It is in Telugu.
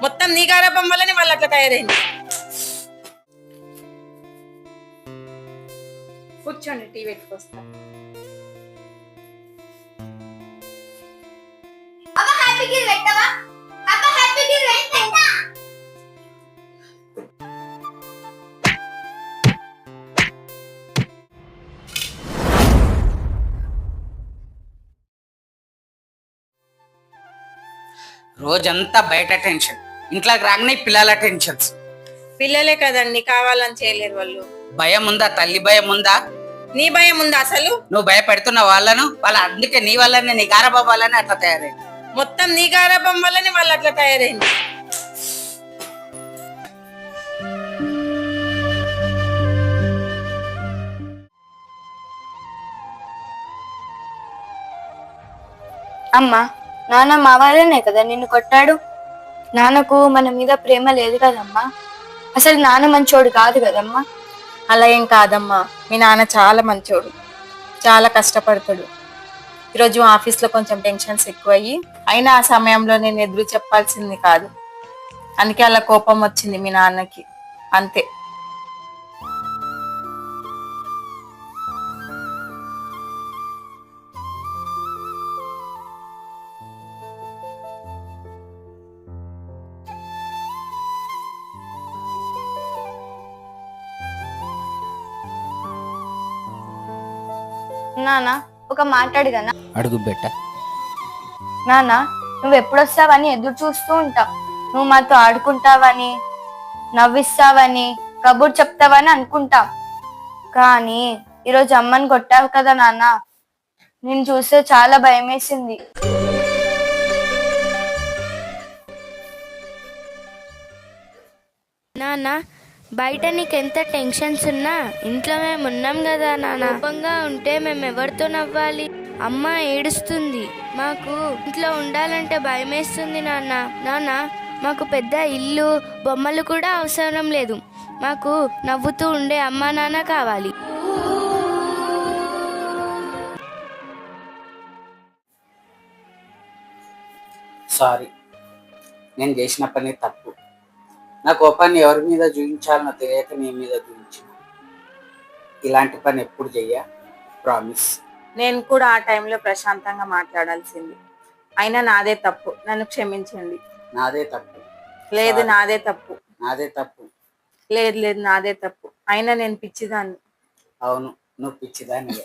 మొత్తం నీ గారాబం వల్లనే వాళ్ళు అట్లా తయారైంది. కూర్చోండి, టీ పెట్టుకొస్తా. రోజంతా బయట టెన్షన్, ఇంట్లోకి రాగానే పిల్లల టెన్షన్స్. పిల్లలే కదండి, కావాలని చేయలేరు వాళ్ళు. భయం ఉందా? తల్లి భయం ఉందా? నీ భయం ఉందా అసలు? నువ్వు భయపెడుతున్నావు వాళ్ళను. వాళ్ళ అందుకే నీ వల్లనే, నీ గారాబం వల్లనే అట్లా తయారైంది. మొత్తం నీ గారాబం వల్లనే వాళ్ళు అట్లా తయారైంది. అమ్మా, నాన్న మా వాళ్ళనే కదా నిన్ను కొట్టాడు. నాన్నకు మన మీద ప్రేమ లేదు కదమ్మా. అసలు నాన్న మంచోడు కాదు కదమ్మా. అలా ఏం కాదమ్మా, మీ నాన్న చాలా మంచోడు, చాలా కష్టపడతాడు. ఈరోజు ఆఫీస్లో కొంచెం టెన్షన్స్ ఎక్కువయ్యి, అయినా ఆ సమయంలో నేను ఎదురు చెప్పాల్సింది కాదు. అందుకే అలా కోపం వచ్చింది మీ నాన్నకి, అంతే. నాన్న ఒక మాట అడిగానా? అడుగు బెట్ట. నాన్న, నువ్వు ఎప్పుడొస్తావని ఎదురు చూస్తూ ఉంటావు. నువ్వు మాతో ఆడుకుంటావని, నవ్విస్తావని, కబుర్ చెప్తావని అనుకుంటాం. కానీ ఈరోజు అమ్మని కొట్టావు కదా నాన్న. నేను చూస్తే చాలా భయం వేసింది. నాన్న, బయట నీకెంత టెన్షన్స్ ఉన్నా ఇంట్లో మేము ఉన్నాం కదా నాన్న. కోపంగా ఉంటే మేము ఎవరితో నవ్వాలి? అమ్మ ఏడుస్తుంది, మాకు ఇంట్లో ఉండాలంటే భయం వేస్తుంది నాన్న. నాన్న, మాకు పెద్ద ఇల్లు, బొమ్మలు కూడా అవసరం లేదు. మాకు నవ్వుతూ ఉండే అమ్మా నాన్న కావాలి. సారీ, నేను చేసిన పని తప్పు. నా కోపాన్ని ఎవరి మీద చూపించాలనో తెలియక నీ మీద చూపించిన. ఇలాంటి పని ఎప్పుడు చెయ్య, ప్రామిస్. నేను కూడా ఆ టైంలో ప్రశాంతంగా మాట్లాడాల్సింది. అయినా నాదే తప్పు, నన్ను క్షమించండి. నాదే తప్పు. లేదు, నాదే తప్పు. నాదే తప్పు. లేదు, నాదే తప్పు. అయినా నేను పిచ్చిదాన్ని. అవును, నువ్వు పిచ్చిదాన్ని.